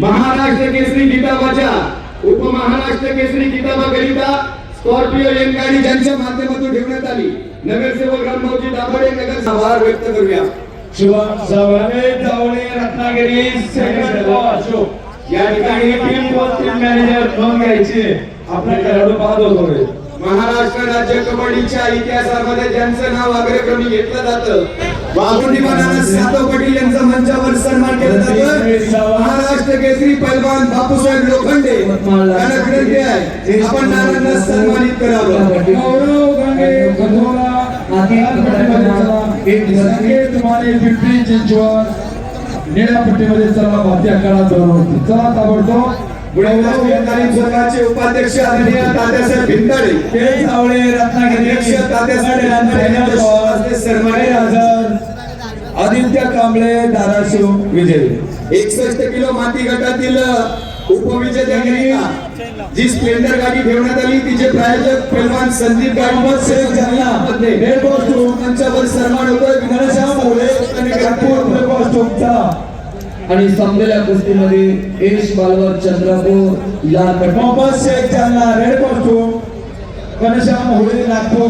महाराष्ट्र केसरी किताबाच्या उपमहाराष्ट्र केसरी किताबाकरिता Scorpio गाडी ज्यांच्या माध्यमातून ठेवण्यात आली नगरसेवक रामभाऊजी दाभाडे नगर आभार व्यक्त करूया। शिवान सावळे जावळे रत्नागिरी सेकंड अशोक या ठिकाणी टीम मॅनेजर नोंद घ्यायची आपले खेळाडू पाहत होते। महाराष्ट्र राज्य कबड्डीच्या इतिहासामध्ये ज्यांचं नाव अग्रक्रमी घेतलं जातं बाबुंडी मानानं सातव पाटील यांचा मंचावर सन्मान केला जातो। महाराष्ट्र केसरी पैलवान बापूसाहेब लोखंडे यांना विनंती आहे आपण नारांना सन्मानित करावं। गौरव गांगे गंधोला तुम्हाला पिंपरी चिंचवड निळ्या पट्टीमध्ये चला भारतीय काळात बरोबर चला ताबडतोब संघाचे उपाध्यक्ष आदरणीय तात्यासाहेब भिंताडे ते जावळे रत्नागिरी अध्यक्ष तात्यासाहेब सरमाळे हजर आदित्य कांबळे धाराशिव विजय 61 किलो माती गटातील उपविजेत्यांकरिता जी स्प्लेंडर गाडी ठेवण्यात आली तिचे प्रायोजक पैलवान संदीप गाडमत शेख यांना रेड कॉस्ट्यूम मंचावर सन्मान होतोय। घनश्याम मोरे आणि संपलेल्या कुस्तीमध्ये यश बालवर चंद्रपूर लाल मोहम्मद शेख यांना रेड कॉस्ट्यूम घनश्याम मोरे नागपूर